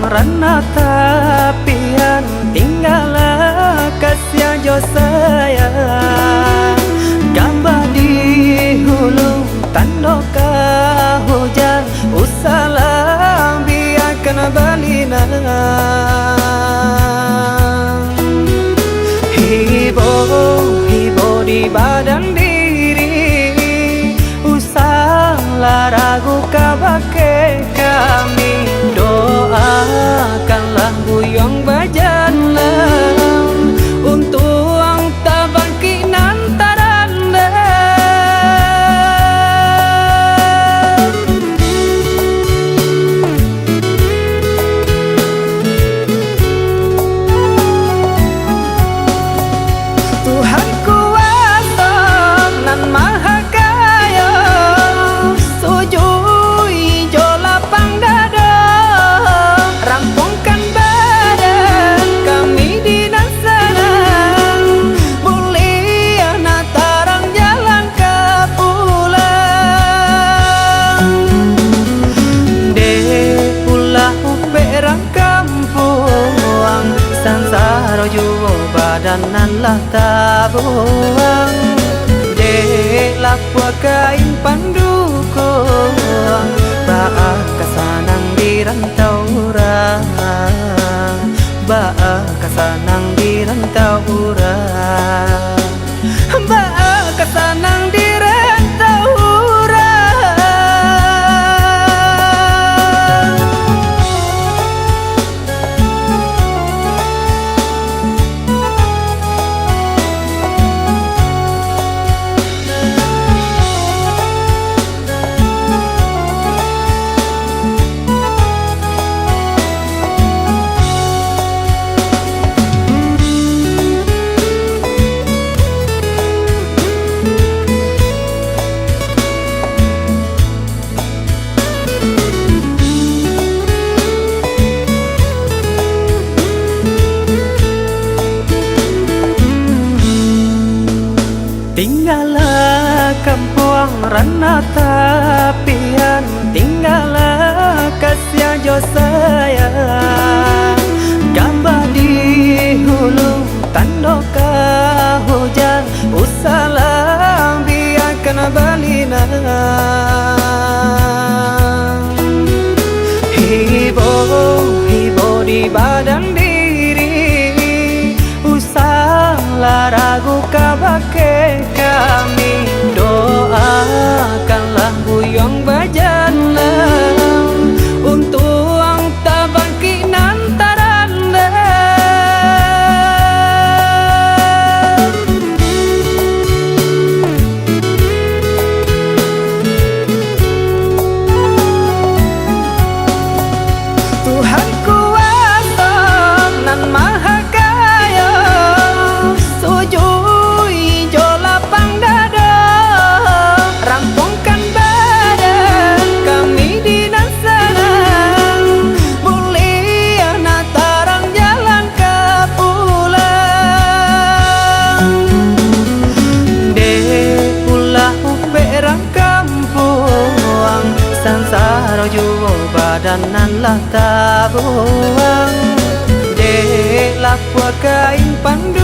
rana tapian tinggallah kasih jo sayang gambar di hulu tandoka hujan usalam biarkan balina hibo di badan diri usahlah ragu kabake kami doakanlah buyong bajanlah untuk ang tabangki nantaranda Tuhan kuasa nan maha kaya sujui jo lapang dada rampungkan badan kami di nasana mulia natarang jalan ke pulang de ulah perang kampung sansaro juo badanan lah tabuang de lapua kain pandukung baak kasanang di rantau urang baak kasanang di rantau urang baak kasanang di rantau urang tinggallah kampung rana tapian tinggallah kasih jo sayang gambar di hulu tandoka hujan usalam biarkan balina hibo di badan diri usahlah ragu kabake kami doakanlah buyong bajanlah untuk ang tabangki nantaranda Tuhan kuasa nan maha kaya sujui jo lapang dada rampungkan badan kami di nasana mulia natarang jalan ke pulang de ulah perang kampung sansaro juo badanan lah tabuang de lapua kain pandang